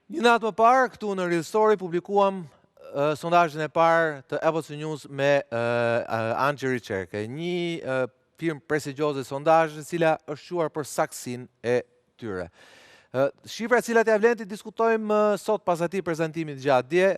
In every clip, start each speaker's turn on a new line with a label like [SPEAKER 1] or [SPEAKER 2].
[SPEAKER 1] Një natë më parë, këtu në Real Story, publikuam sondazhin e parë të Evox News me Angeli Çerke, një firmë prestigjioze sondazhe, e cila është quar për saktësinë e tyre. Shifrat cilat ja vlen të diskutojmë sot pas atij prezantimit gjatë dje,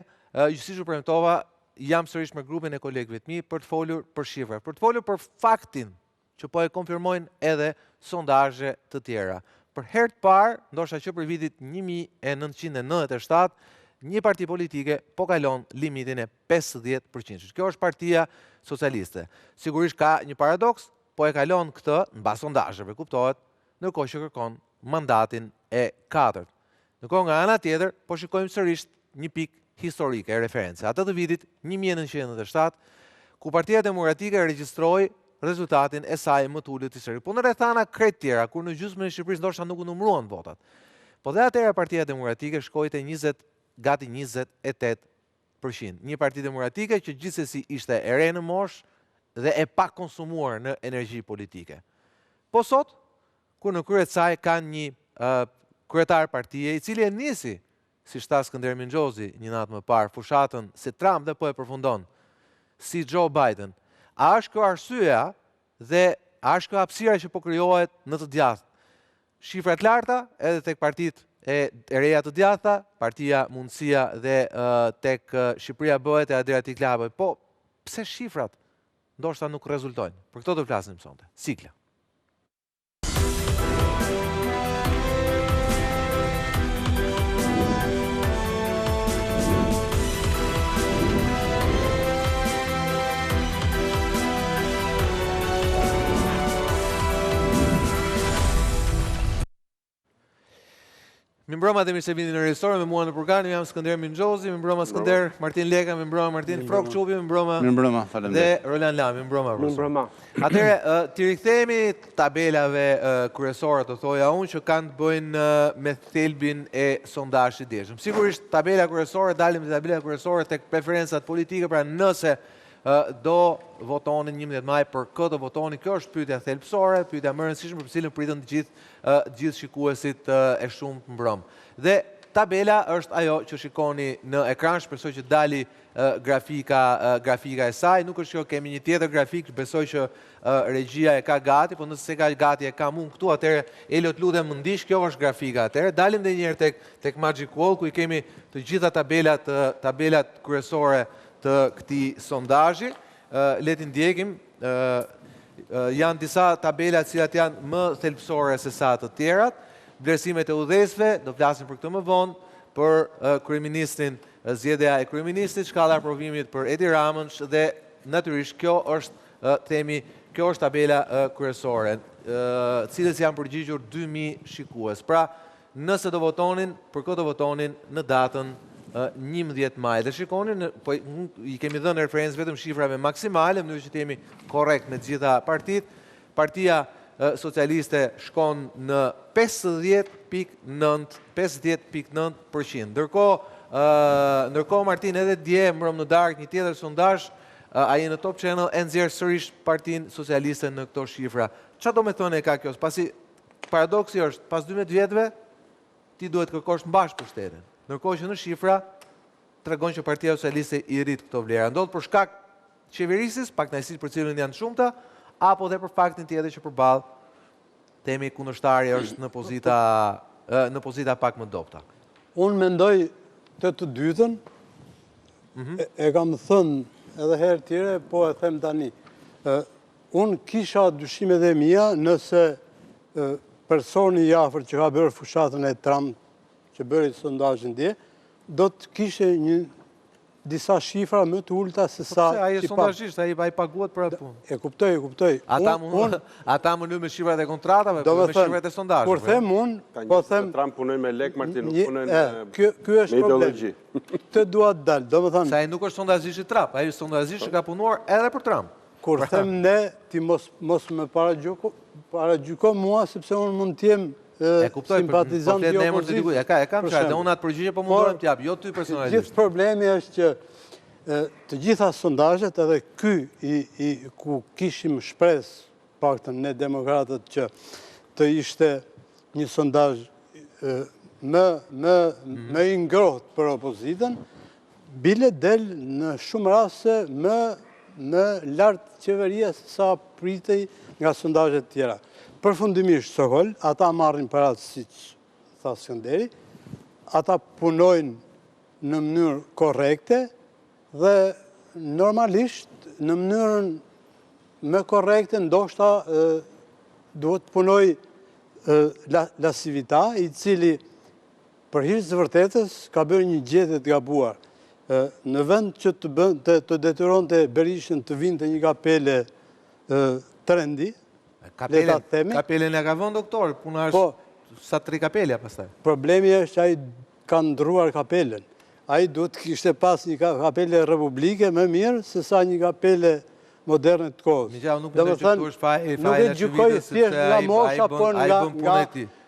[SPEAKER 1] siç u premtova, jam sërish me grupin e kolegëve të mi për të folur për shifrat, për të folur për faktin që po e konfirmojnë edhe sondazhe të tjera. Për herë të parë, ndoshta që për vitit 1997, një parti politike po kalon limitin e 50%. Kjo është Partia Socialiste. Sigurisht ka një paradoks, po e kalon këtë në bazë sondazheve, kuptohet, ndërkohë që kërkon mandatin e 4. Ndërkohë nga ana tjetër, po shikojmë sërish një pikë historike e referencë. Atë të vitit 1997, ku Partia Demokratike regjistroi rezultatin e saj më të ulët historik. Po në rrethana krejt tjera, kur në gjysmën e Shqipërisë ndoshta nuk u numëruan votat. Po dhe atëherë Partia Demokratike shkoi te gati 28%. Një Parti Demokratike që gjithsesi ishte e re në moshë dhe e pa konsumuar në energji politike. Po sot, kur në krye të saj kanë një kryetar partie i cili e nisi, si shta Skënder Mingjozi një natë më parë, fushatën si Trump dhe po e përfundon, si Joe Biden. A është kjo arsyeja dhe a është kjo hapësira që po krijohet në të djathtë? Shifrat larta edhe tek partitë e reja të djathta, Partia Mundësia dhe tek Shqipëria Bëhet e Adriatic Lab. Po pse shifrat ndoshta nuk rezultojnë? Për këto do flasim sonte. Sikla. Mimbroma dhe mirë se vini në Real Story, me mua në program, jam Skënder Mingjozi, mimbroma Skënder, Martin Leka, mimbroma Martin Frok Qubi, mimbroma dhe Roland Lam, mimbroma. Atëre, t'i rikthehemi tabelave kryesore, të thoja unë, që kanë të bëjnë me thelbin e sondazhit të djeshëm. Sigurisht, tabela kryesore, dalim të tabela kryesore tek preferencat politike, pra nëse do votonin 11 maj për këtë votoni. Kjo është pyetja thelbësore, pyetja më e rëndësishme për cilën pritën të gjithë shikuesit e shumë të mbrëm. Dhe tabela është ajo që shikoni në ekran, shpresoj që dali grafika e saj. Nuk është që kemi një tjetër grafik, besoj që regjia e ka gati, po nëse se ka gati e kam unë këtu, atëherë Eliot lutem më ndish, kjo është grafika atëherë. Dalim dhe njerë tek Magic Wall, ku i kemi të gjitha tabelat kryesore të këtij sondazhi. Le t'i ndjekim, janë disa tabelat cilat janë më thelbësore se sa të tjerat. Vlerësimet e udhëhesve, do flasim për këtë më vonë, për kryeministin, zgjedhja e kryeministit, shkalla e aprovimit për Edi Ramën dhe natyrisht kjo është tabela kryesore, cilës janë përgjigjur 2000 shikues. Pra, nëse do votonin, për këtë do votonin në datën 11 maj. Dhe shikoni, i kemi dhënë referencë vetëm shifrave maksimale, mënyrë që të jemi korrekt me gjitha partitë. Partia Socialiste shkon në 50.9%. Ndërkohë Martin, edhe dje mbrëm në darkë një tjetër sondazh, ai në Top Channel e nxjerr sërish Partinë Socialiste në këto shifra. Çfarë do me thonë e ka kjo? Pasi paradoksi është, pas 12 vjetëve, ti duhet kërkosh mbash pushtetin. Ndërkohë që në shifra tregon që Partia Socialiste i rrit këto vlera. Ndodh për shkak qeverisjes, pakënaqësisë për cilën janë shumëta, apo dhe për faktin tjetër që përballë temi kundërshtari është në pozita pak më dobta.
[SPEAKER 2] Unë mendoj të dytën, e kam thënë edhe herë tjere, po e them tani. Unë kisha dyshimet e mia nëse personi i afërt që ka bërë fushatën e Trump, që bëri sondazhin dje, do të kishe disa shifra më të ulta se sa...
[SPEAKER 1] Po ai sondazhisht, ai paguat për atë punë.
[SPEAKER 2] E kuptoj.
[SPEAKER 1] Ata mundu me shifrat e kontratave, me shifrat e sondazheve.
[SPEAKER 2] Kur them unë, po them...
[SPEAKER 3] Trump punojnë me lek, Martin, nuk punojnë
[SPEAKER 2] me ideologji. Këtë dua të dalë, do më thënë...
[SPEAKER 1] Sa ai nuk është sondazhisht i Trump, ai është sondazhisht që ka punuar edhe për Trump.
[SPEAKER 2] Kur them ne, ti mos më paragjyko mua, sepse unë mund t'jem simpatizant i opozitës.
[SPEAKER 1] E kam qartë, dhe unë atë përgjigje po mundohem t'jap, jo ty personalisht.
[SPEAKER 2] Gjithë problemi është që të gjitha sondazhet, edhe ky ku kishim shpresë, paktën ne demokratët, që të ishte një sondazh më i ngrohtë për opozitën, bile del në shumë raste më lartë qeveria se sa pritej nga sondazhet tjera. Përfundimisht, Sokol, ata marrin paratë, siç tha Skënderi, ata punojnë në mënyrë korrekte dhe normalisht në mënyrën më korrekte ndoshta duhet punoj La Civita, i cili për hir të vërtetës ka bërë një gjetje të gabuar. Në vend që të detyronte Berishën të vinte një kapele trendi,
[SPEAKER 1] Kapelen e ka vënë doktor, puna është sa 3 kapelja pastaj.
[SPEAKER 2] Problemi është që ai ka ndruar kapelen. Ai duhet kishte pas një kapele republike më mirë se sa një kapele moderne të kohës.
[SPEAKER 1] Nuk e
[SPEAKER 2] gjykoj thjesht nga mosha, por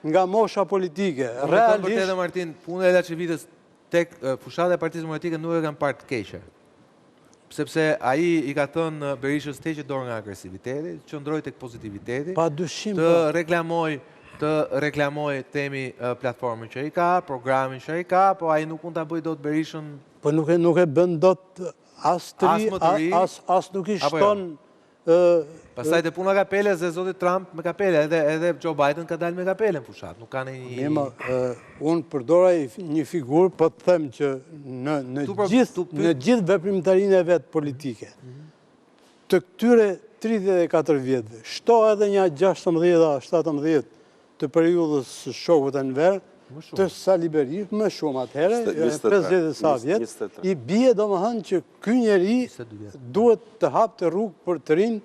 [SPEAKER 2] nga mosha politike.
[SPEAKER 1] Realisht, Martin, puna e Laçevitës tek fushata e Partisë Demokratike nuk e kanë parë të keqe. Sepse ai i ka thënë Berishës të heqë dorë nga agresiviteti, qëndroi tek pozitiviteti, të reklamoj temi platformën që i ka, programin që i ka, po ai nuk mund ta bëj dot Berishën.
[SPEAKER 2] Po nuk e bën dot as të ri, as nuk i shton.
[SPEAKER 1] Pastaj te puna kapele se zoti Trump me kapele, edhe Joe Biden ka dalë me kapele në fushat, nuk kanë një...
[SPEAKER 2] Unë përdora një figurë, po të them që në gjithë veprimtarinë e vetë politike, të këtyre 34 vjetëve, shto edhe një 16-17 të periudhës shokut e Enver, të Sali Berisha, më shumë atëherë, 50 sa vjetë, i bie domethënë që ky njeri duhet të hapte rrugë për të rinj,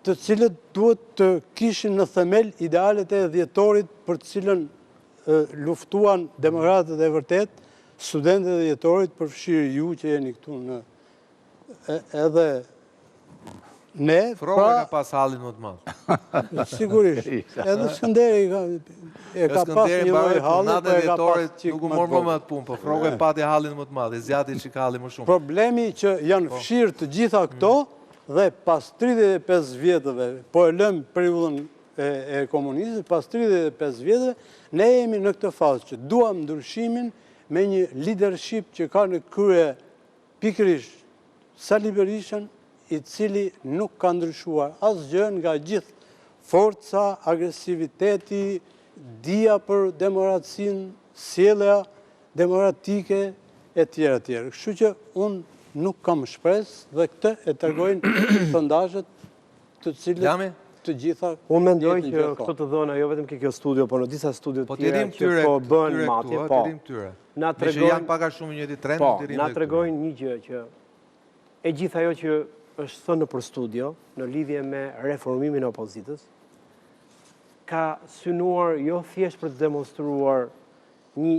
[SPEAKER 2] të cilët duhet të kishin në themel idealet e dhjetorit për të cilën luftuan demokratët e vërtet, studentët e dhjetorit, përfshirë ju që jeni këtu në edhe ne...
[SPEAKER 1] Froga ka pas hallin më të madh.
[SPEAKER 2] Sigurisht. Edhe Skënderi e ka pas një lloj halli, po e ka pas çik
[SPEAKER 1] nuk u mor më atë punë, po Froga e pati hallin më të madh, e zjati çik hallin më shumë.
[SPEAKER 2] Problemi që janë fshirë të gjitha këto dhe pas 35 vjetëve, po e lëm periudhën e komunizmit, pas 35 vjetëve, ne jemi në këtë fazë që duam ndryshimin me një leadership që ka në krye pikërisht Sali Berishën, i cili nuk ka ndryshuar asgjë nga gjithë forca, agresiviteti, dia për demokracinë, sjellja demokratike e tjera tjera. Kështu që unë nuk kam shpresë dhe këtë e tregojnë sondazhet të cilët të gjitha...
[SPEAKER 4] Unë mendoj që këto të dhëna jo vetëm kjo studio, por në disa studio të tjera që po bëhen matje, na tregojnë një gjë që e gjithë ajo që është thënë për studio, në lidhje me reformimin e opozitës, ka synuar jo thjesht për të demonstruar një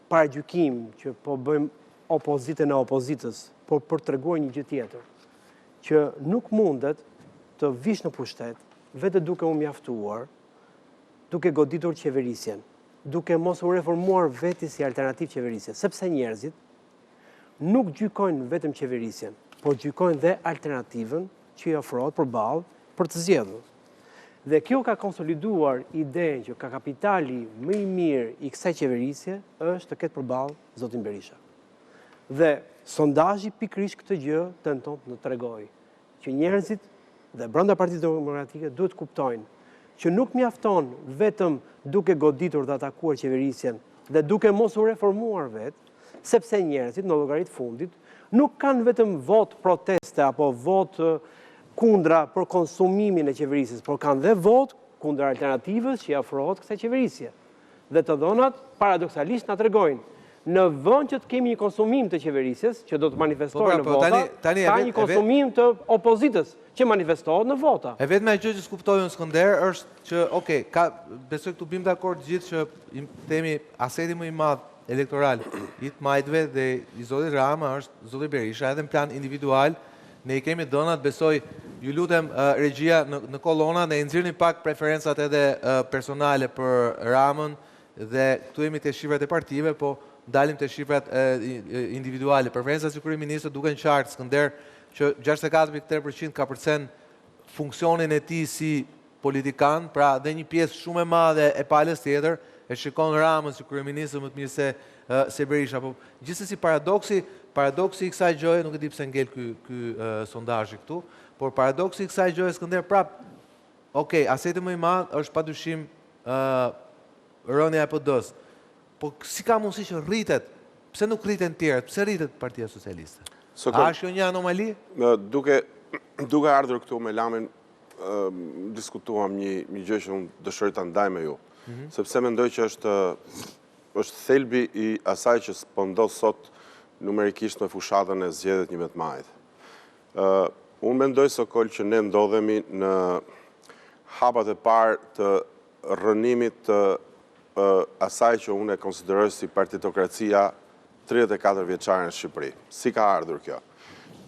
[SPEAKER 4] paragjykim që po bëjmë opozitën e opozitës, por për të treguar një gjë tjetër, që nuk mundet të vish në pushtet, vetë duke u mjaftuar, duke goditur qeverisjen, duke mos u reformuar veti si alternativ qeverisje, sepse njerëzit nuk gjykojnë vetëm qeverisjen, por gjykojnë dhe alternativën që i ofrohet përballë për të zgjedhur. Dhe kjo ka konsoliduar idenë që ka kapitali më i mirë i kësaj qeverisje është të ketë përballë zotin Berisha. Dhe sondazhi pikërisht këtë gjë tenton të tregojë që njerëzit dhe brenda Partisë Demokratike duhet kuptojnë që nuk mjafton vetëm duke goditur dhe atakuar qeverisjen dhe duke mos u reformuar vetë, sepse njerëzit në llogaritë fundit nuk kanë vetëm vot proteste apo vot kundra për konsumimin e qeverisjes, por kanë dhe vot kundra alternativës që i afrohet kësaj qeverisje. Dhe të dhënat, paradoksalisht, na tregojnë, në vend që të kemi një konsumim të qeverisjes, që do të manifestohet në vota, ka një konsumim të opozitës, që manifestohet në vota.
[SPEAKER 1] E vetme gjë që s'kuptojnë Skënder është që, okej, besoj këtu bim dakord gjithë që themi aseti më i madh elektoral i të majtëve dhe i zotit Rama është zotit Berisha, edhe në plan individual, ne i kemi dhënat, besoj, ju lutem regjia në kolona, ne i nxirrni pak preferencat edhe personale për Ramën, dhe këtu jemi të shifrat e partive, po dalim të shifrat individuale. Preferencat si kryeministër duken qartë, Skënder, që 64.3% ka përcen funksionin e tij si politikan, pra dhe një pjesë shumë e madhe e palës tjetër, e shikon Ramën si kryeministër më të mirë se Berisha. Po gjithsesi paradoksi i kësaj gjoje, nuk e di pse ngel ky sondazhi këtu, por paradoksi i kësaj gjoje Skënder prap, okej, aseti më i madh është padyshim rënia e PD-s. Po si ka mundësi që rritet? Pse nuk rriten tjerët? Pse rritet Partia Socialiste? A është një anomali?
[SPEAKER 3] Duke ardhur këtu me Lamin, diskutuam një gjë që unë dëshiroj ta ndaj me ju. Sepse mendoj që është thelbi i asaj që po ndodh sot numerikisht në fushatën e zgjedhjet 11 majit. Unë mendoj Sokol që ne ndodhemi në hapat e parë të rrënimit të asaj që unë e konsideroj si partitokracia 34 vjeçare në Shqipëri. Si ka ardhur kjo?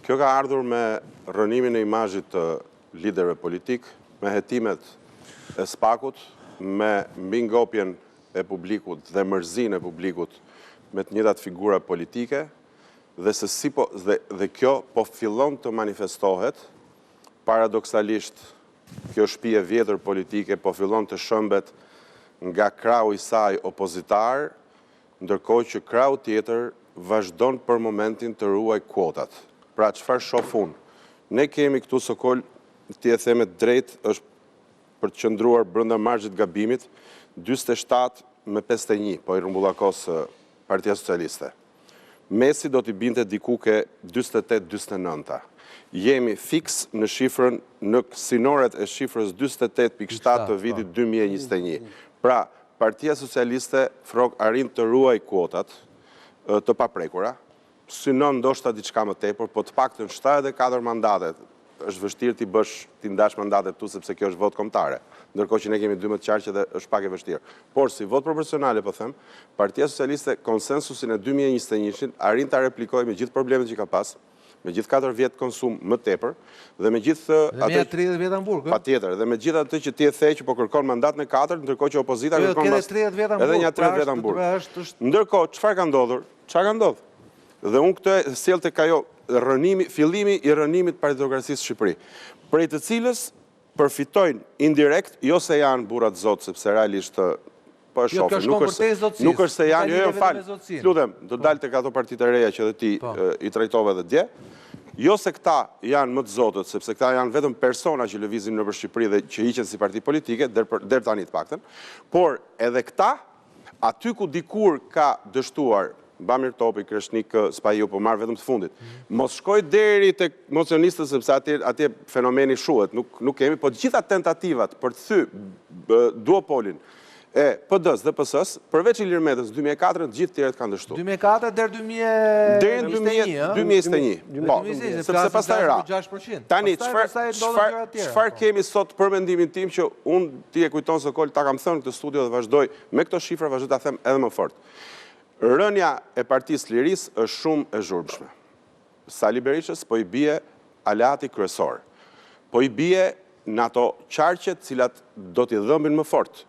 [SPEAKER 3] Kjo ka ardhur me rrënimin e imazhit të liderëve politik, me hetimet e SPAK-ut, me mbingopjen e publikut dhe mërzinë e publikut me të njëjtat figura politike, dhe kjo po fillon të manifestohet paradoksalisht. Kjo shtëpi e vjetër politike po fillon të shëmbet nga krau i saj opozitar, ndërkohë që krau tjetër vazhdon për momentin të ruaj kuotat. Pra çfarë shoh unë? Ne kemi këtu Sokol, ti e them drejt, është për të qëndruar brenda marzhit gabimit 47 me 51, po i rrumbullakos Partia Socialiste. Mesi do t'i binte diku ke 48-49. Jemi fiks në shifrën, në sinoret e shifrës 48.7 të vitit 2021. Pra, Partia Socialiste arrin të ruaj kuotat të paprekura, synon ndoshta diçka më tepër, po të paktën 74 mandatet, është vështirë t'i ndash mandatet tu sepse kjo është vot kombëtare, ndërkohë që ne kemi 12 qarqe dhe është pak e vështirë. Por si vot proporcionale, po them, Partia Socialiste konsensusin e 2021-shin arrin ta replikojë me gjithë problemet që ka pas, me gjithë 4 vjet konsum më tepër, dhe me gjithë
[SPEAKER 1] atë 30 vjet Hamburg.
[SPEAKER 3] Patjetër, dhe me gjithë atë që ti e the që po kërkon mandat në 4, ndërkohë që opozita kërkon edhe një 30 vjet Hamburg. Ndërkohë, çfarë ka ndodhur? Çfarë ka ndodhur? Dhe unë këtë e sjell tek ajo fillimi i rrënimit partitokracisë Shqipëri, prej të cilës përfitojnë indirekt, jo se janë burrat zot, sepse realisht po e shohim, nuk është se janë, jo fal, lutem, do dalë tek ato partitë e reja që edhe ti i trajtove edhe dje. Jo se këta janë më të zotët, sepse këta janë vetëm persona që lëvizin nëpër Shqipëri dhe që hiqen si parti politike, deri tani të paktën, por edhe këta, aty ku dikur ka dështuar Bamir Topi, Kreshnik, Spahiu, po marrë vetëm të fundit. Mos shkoj deri tek mocionistët, sepse atje fenomeni shuhet, nuk kemi, po gjitha tentativat për të thy duopolin e PD-s dhe PS-s, përveç Ilir Metës 2004, të gjithë tjerët kanë dështuar.
[SPEAKER 1] 2004 deri
[SPEAKER 3] 2021. Po, sepse pastaj ra. Tani çfarë kemi sot për mendimin tim që unë ti e kujton Sokol, ta kam thënë këtë studio dhe vazhdoj me këto shifra, vazhdoj ta them edhe më fort. Rënja e Partisë Lirisë është shumë e zhurmshme. Sali Berishës po i bie aleati kryesor. Po i bie në ato qarqet cilat do t'i dhëmbin më fort.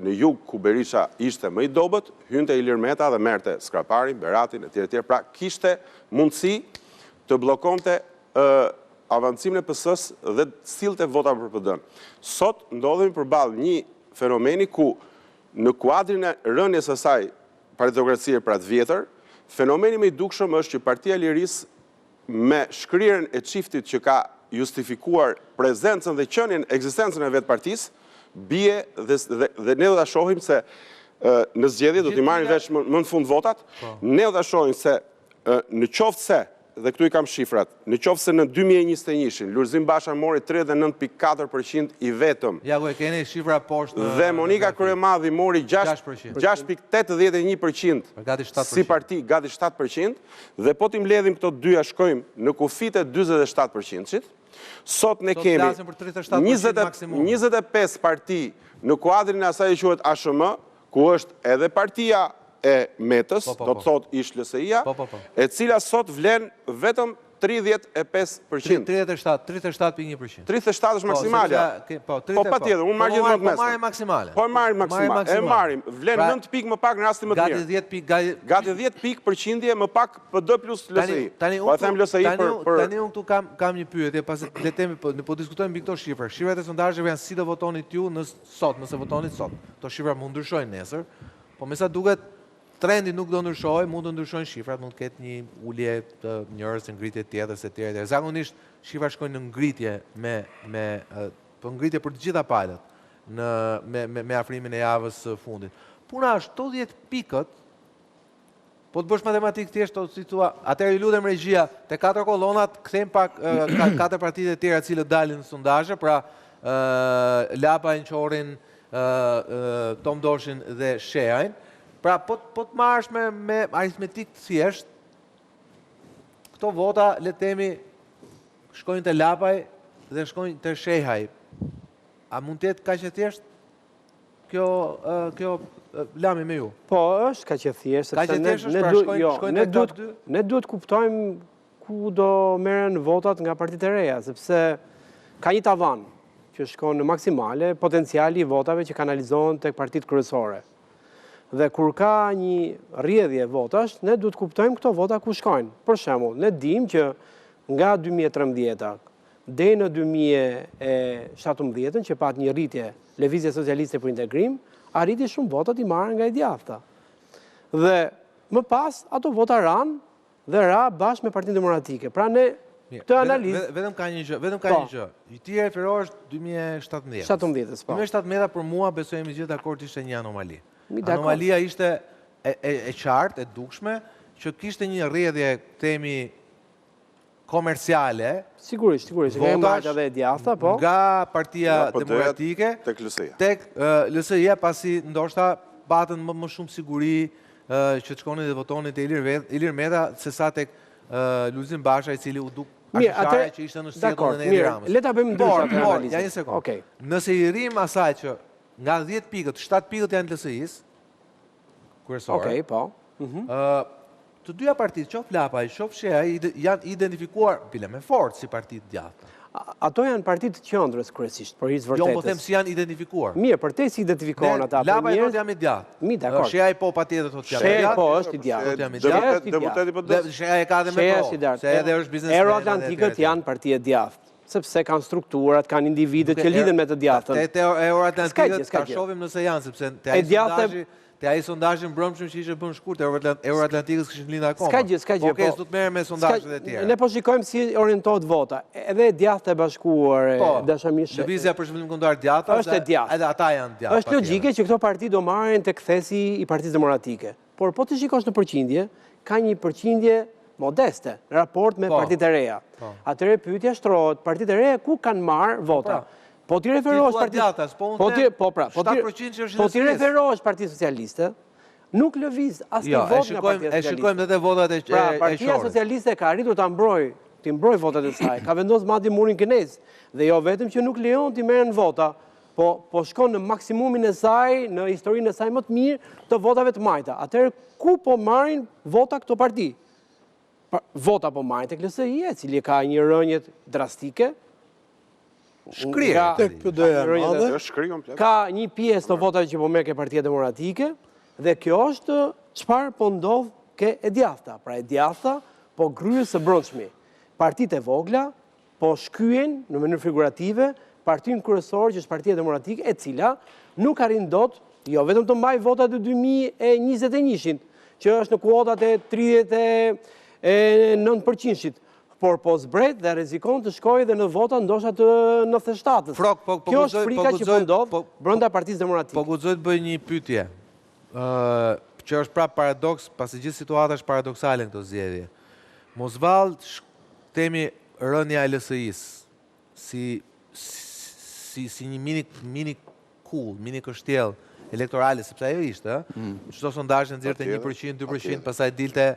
[SPEAKER 3] Në jug ku Berisha ishte më i dobët, hynte Ilir Meta dhe merrte Skraparin, Beratin e tjerë, pra kishte mundësi të bllokonte avancimin e PS-s dhe sillte vota për PD-n. Sot ndodhemi përballë një fenomeni ku në kuadrin e rënies së saj partitokracie pra të vjetër, fenomeni më i dukshëm është që Partia Lirisë me shkrirjen e çiftit që ka justifikuar prezencën dhe qenien, ekzistencën e vetë partisë, bie dhe ne do ta shohim se në zgjedhje do t'i marrin vesh më në fund votat, ne do ta shohim se në qoftë se, dhe këtu i kam shifrat, në qoftë se në 2021-shin, Lulzim Basha mori 39.4% i vetëm.
[SPEAKER 1] Ja ku e keni shifra poshtë.
[SPEAKER 3] Dhe Monika Kryemadhi mori 6.81% si parti, gati 7%, dhe po t'i mbledhim këto dyja shkojmë në kufit e 47%-shit, sot ne kemi 25 parti në kuadrin e asaj që quhet ASHM, ku është edhe partia e Metës, do të thot ish LSI-a, e cila sot vlen vetëm 35%.
[SPEAKER 1] 37,1%.
[SPEAKER 3] 37 është maksimale. Po, pa tjetër, unë marrë gjithë më të mesme.
[SPEAKER 1] Po marrim maksimale.
[SPEAKER 3] Po marrim maksimale. E marrim, vlen 9 pikë më pak në rastin më të mirë. Gati 10 pikë përqindje më pak PD plus LSI. Po e them LSI për...
[SPEAKER 1] Tani unë këtu kam një pyetje, pasi po diskutojmë mbi këto shifra. Shifrat e sondazheve janë si do votonit ju nëse votonit sot. Këto shifra mund ndryshojnë nesër, po me sa duket trendi nuk do ndryshojë, mund të ndryshojnë shifrat, mund të ketë një ulje të njerëz, ngritje tjetër se tjetër. Zakonisht shifrat shkojnë në ngritje po ngritje për të gjitha palët me afrimin e javës së fundit. Puna është 80 pikët, po të bësh matematikë thjesht, si thua, atëherë ju lutem regjia, te 4 kolonat kthejmë pak 4 partitë e tjera të cilët dalin në sondazhe, pra Lapajn, Qorin, Tomdoshin dhe Shehajn. Pra, po të marrësh me aritmetik të thjesht, këto vota, le të themi, shkojnë të Lapaj dhe shkojnë të Shehaj. A mund të jetë kaq e thjesht kjo lami me ju?
[SPEAKER 4] Po, është kaq e thjesht, sepse ne duhet kuptojmë ku do merren votat nga partitë e reja, sepse ka një tavan që shkon në maksimale, potenciali i votave që kanalizohen tek partitë kryesore. Dhe kur ka një rrjedhje votash, ne duhet kuptojmë këto vota ku shkojnë. Për shembull, ne dimë që nga 2013 deri në 2017, që pat një rritje Lëvizja Socialiste për Integrim, arriti shumë votat i marrën nga e djathta. Dhe më pas ato vota ran dhe ra bashkë me Partinë Demokratike. Pra ne këtë analizë
[SPEAKER 1] vetëm ka një gjë. Ti referohesh 2017.
[SPEAKER 4] 2017
[SPEAKER 1] për mua besojmë gjithë dakord ishte një anomali. Anomalia ishte e qartë, e dukshme, që kishte një rrjedhje, themi, komerciale,
[SPEAKER 4] sigurisht, votash
[SPEAKER 1] nga Partia Demokratike tek LSI-ja, pasi ndoshta patën më shumë siguri që të shkonin dhe votonin te Ilir Meta sesa tek Lulzim Basha, i cili u duk ashtushare që ishte në shtjetën e Edi Ramës.
[SPEAKER 4] Le ta bëjmë ndryshe atë analizë.
[SPEAKER 1] Ja një sekond. Nëse i rrim asaj që nga 10 pikët, 7 pikët janë LSI-s, kryesore.
[SPEAKER 4] Po.
[SPEAKER 1] Të dyja partitë, qoftë Lapaj, qoftë Shehaj, janë identifikuar bile me fortë si partitë djathta.
[SPEAKER 4] Ato janë partitë të qendrës kryesisht, për hir të vërtetës.
[SPEAKER 1] Jo, po them si janë identifikuar.
[SPEAKER 4] Mirë, për te si identifikohen ata.
[SPEAKER 1] Lapaj thotë jam i djathtë. Shehaj po patjetër thotë jam i
[SPEAKER 4] djathtë. Shehaj po është i djathtë.
[SPEAKER 3] Deputeti po do.
[SPEAKER 1] Shehaj ka dhe me pro. Se edhe është biznesmen.
[SPEAKER 4] Euroatlantikët janë parti e djathtë, sepse kanë strukturat, kanë individët që lidhen me të djathtën.
[SPEAKER 1] Te Euroatlantikët ta shohim nëse janë, sepse te ai sondazhi mbrëmshëm që ishte bën shkurt, Euroatlantikës kishin lind akoma.
[SPEAKER 4] Ska gjë.
[SPEAKER 1] Okej, s'do të merrem me sondazhet e tjera.
[SPEAKER 4] Ne po shikojmë si orientohet vota. Edhe djathtë e bashkuar, dashamirësh.
[SPEAKER 1] Lëvizja për zhvillim kombëtar djathtë, edhe ata janë djathtë.
[SPEAKER 4] Është logjike që këto parti do marrin tek thesi i Partisë Demokratike. Por po të shikosh në përqindje, ka një përqindje modeste në raport me partitë e reja. Atëherë pyetja shtrohet, partitë e reja ku kanë marrë vota? Po ti referohesh Partisë Socialiste, nuk lëviz asnjë votë nga Partia Socialiste.
[SPEAKER 1] E shikojmë edhe votat e Qorit.
[SPEAKER 4] Pra, Partia Socialiste ka arritur ta mbrojë votat e saj, ka vendosur madje murin kinez, dhe jo vetëm që nuk lejon t'i merren vota, po shkon në maksimumin e saj, në historinë e saj më të mirë të votave të majta. Atëherë ku po marrin vota këto parti? Vota po marrin tek LSI, e cili ka një rënje drastike. Ka një pjesë të votave që po merr ke Partia Demokratike, dhe kjo është çfarë po ndodh ke e djathta. Pra e djathta po gryes së brendshmi. Partitë e vogla po shkyen në mënyrë figurative partinë kryesore që është Partia Demokratike, e cila nuk arrin dot, jo vetëm të mbajë votat e 2021-shit, që është në kuotat e 39%-shit, por po zbret dhe rrezikon të shkojë dhe në vota ndoshta të 97-s. Kjo është frika që po ndodh brenda Partisë Demokratike.
[SPEAKER 1] Po guxoj të bëj një pyetje, që është prap paradoks, pasi gjithë situata është paradoksale në këto zgjedhje. Mos vall themi rënja e LSI-s si një mini kull, mini kështjell elektorale, sepse ajo ishte, çdo sondazh nxjerrte 1%, 2%, pastaj dilte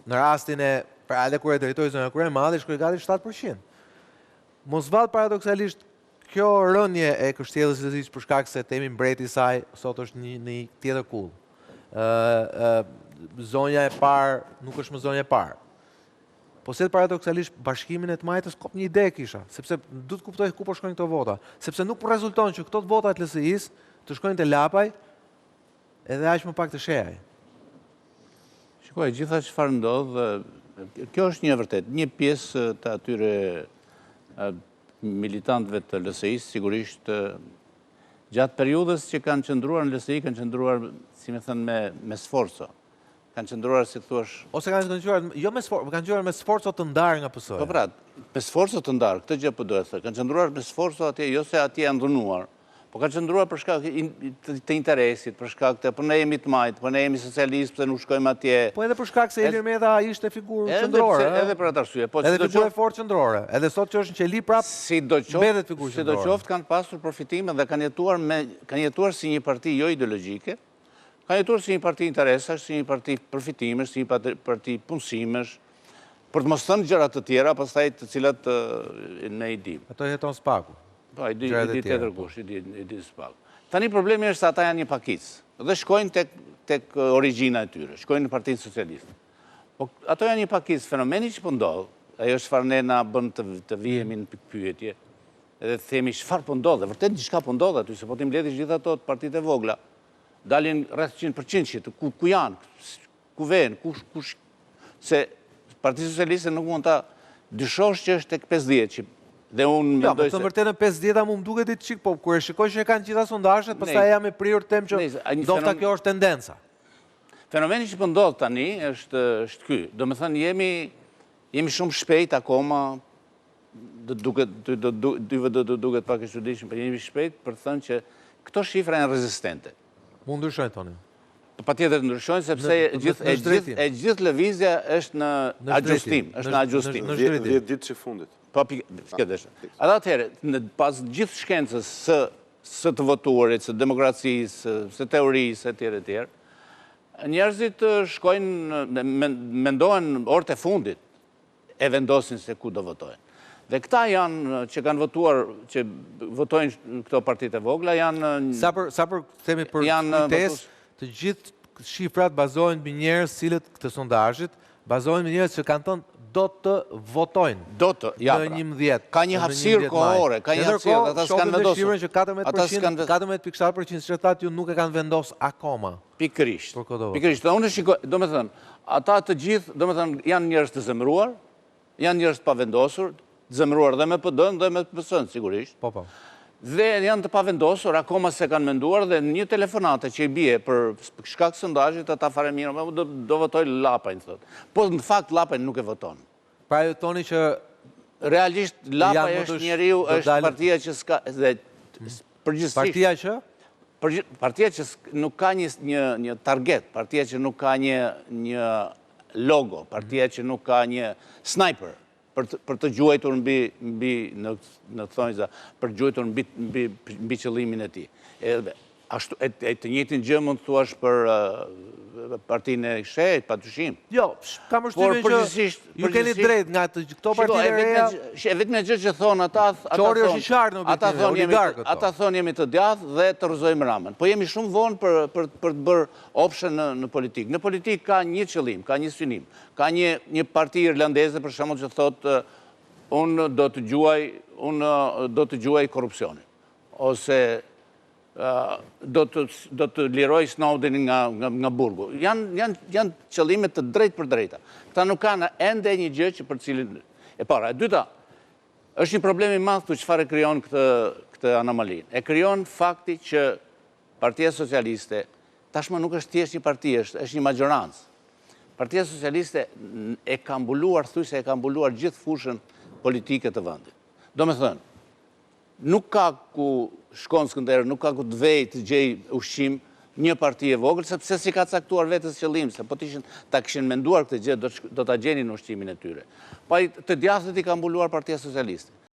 [SPEAKER 1] në rastin e pra edhe kur e drejtoi zona kur e madhe, shkoi gati 7%. Mos vall paradoksalisht kjo rënje e kështjellës së LSI-s për shkak se themi mbreti i saj sot është një tjetër kull. Zonja e parë nuk është më zonja e parë. po se paradoksalisht bashkimin e të majtës kop një ide kisha, sepse du të kuptoj ku po shkojnë këto vota, sepse nuk po rezulton që këto vota të LSI-s të shkojnë të lapaj edhe aq më pak të shehaj.
[SPEAKER 5] Shikoj, gjitha çfarë ndodh, kjo është një vërtet, një pjesë të atyre militantëve të LSI-s, sigurisht gjatë periudhës që kanë qëndruar në LSI, kanë qëndruar, si me thënë, me sforco. Kanë qëndruar, si thuash...
[SPEAKER 1] Ose kanë qëndruar, jo me sforco, kanë qëndruar me sforco të ndarë nga PSOE.
[SPEAKER 5] Po pra, me sforco të ndarë, këtë gjë po duhet thënë. Kanë qëndruar me sforco atje, jo se atje janë dhënuar, po kanë qëndruar për shkak të interesit, për shkak të, po ne jemi të majtë, po ne jemi socialistë, pse nuk shkojmë atje.
[SPEAKER 1] Po edhe për shkak se Ilir Meta ishte figurë qendrore.
[SPEAKER 5] Edhe për atë arsye.
[SPEAKER 1] Edhe figurë fort qendrore. Edhe sot që është në qeli prap, mbetet figurë qendrore.
[SPEAKER 5] Sidoqoftë kanë pasur përfitime dhe kanë jetuar si një parti jo ideologjike, kanë jetuar si një parti interesash, si një parti përfitimesh, si një parti punësimesh, për të mos thënë gjëra të tjera, pastaj të cilat ne i dim.
[SPEAKER 1] Ato jeton spaku.
[SPEAKER 5] Po, i di tjetër kush, i di spaku. Tani problemi është se ata janë një pakicë dhe shkojnë tek origjina e tyre, shkojnë në Partinë Socialiste. Po, ato janë një pakicë, fenomeni që po ndodh, ajo çfarë ne na bën të vihemi në pyetje, edhe të themi çfarë po ndodh, vërtet diçka po ndodh aty, se po ti mbledhish gjithë ato partitë e vogla, dalin rreth 100% ku janë, ku vjen, kush se Partia Socialiste nuk mund ta dyshosh që është tek 50 që dhe unë mendoj se...
[SPEAKER 1] Ja, të vërtetë në 50 mu më duket i të qik, po kur e shikoj që e kanë gjitha sondazhet, pastaj jam e prirur tem që ndoshta kjo është tendenca.
[SPEAKER 5] Fenomeni që po ndodh tani është ky. Do të thënë jemi shumë shpejt akoma, duket pak e çuditshëm, por jemi shpejt për të thënë që këto shifra janë rezistente.
[SPEAKER 1] Mund ndryshojnë toni.
[SPEAKER 5] Patjetër ndryshojnë sepse e gjithë lëvizja është në ajustim, është në ajustim.
[SPEAKER 3] 10 ditë që fundit.
[SPEAKER 5] Po, skëdesha. Atëherë, pas gjithë shkencës së të votuarit, së demokracisë, së teorisë, etj. Njerëzit shkojnë, mendohen orët e fundit, e vendosin se ku do votojnë. Dhe këta janë që kanë votuar, që votojnë këto partitë e vogla, janë...
[SPEAKER 1] Sa për themi për kujtes, të gjithë shifrat bazohen mbi njerëz cilët këtë sondazhit, bazohen mbi njerëz që kanë thënë do të votojnë.
[SPEAKER 5] Do të, ja pra.
[SPEAKER 1] Në 11.
[SPEAKER 5] Ka një hapësirë kohore, ka një hapësirë, ata s'kanë vendosur.
[SPEAKER 1] Që 14.7% që thatë ju nuk e kanë vendosur akoma.
[SPEAKER 5] Pikërisht. Pikërisht. Unë shikoj, do me thënë, ata të gjithë, do me thënë, janë njerëz të zemëruar, janë njerëz të pavendosur, zemëruar dhe me PD-n dhe me PS-n, sigurisht.
[SPEAKER 1] Po.
[SPEAKER 5] Dhe janë të pavendosur, akoma se kanë menduar dhe një telefonate që i bie për shkak sondazhit ata fare mirë, do votoj Lapajn, thotë. Po në fakt Lapajn nuk e voton.
[SPEAKER 1] Pra ju thoni që
[SPEAKER 5] realisht Lapaj është njeriu, është partia që s'ka dhe përgjithsisht partia që nuk ka një target, partia që nuk ka një logo, partia që nuk ka një sniper për të gjuajtur mbi në thonjza, për gjuajtur mbi qëllimin e tij. Ashtu e të njëjtin gjë mund të thuash për partinë e Shehit, patyshim.
[SPEAKER 1] Jo, kam përshtypjen që ju keni drejt nga këto partitë e reja.
[SPEAKER 5] Vetëm gjë që thonë ata thonë jemi të djathtë dhe të rrëzojmë Ramën. Po jemi shumë vonë për të bërë option në politikë. Në politikë ka një qëllim, ka një synim. Ka një parti irlandeze për shembull që thotë unë do të gjuaj korrupsionin. Ose do të liroj Snowden nga burgu. Janë qëllime të drejt për drejta. Këta nuk kanë ende një gjë që për cilin... E para, e dyta, është një problem i madh të çfarë krijon këtë anomalinë. E krijon fakti që Partia Socialiste tashmë nuk është thjesht një parti, është një majorancë. Partia Socialiste e ka mbuluar, thujse e ka mbuluar gjithë fushën politike të vendit. Do me thënë, nuk ka ku shkon Skënderë, nuk ka ku të vej të gjej ushqim një parti e vogël, sepse si ka caktuar vetës qëllim, se po ta kishin menduar këtë gjë, do ta gjenin ushqimin e tyre. Pa të djathët i ka mbuluar Partia Socialiste.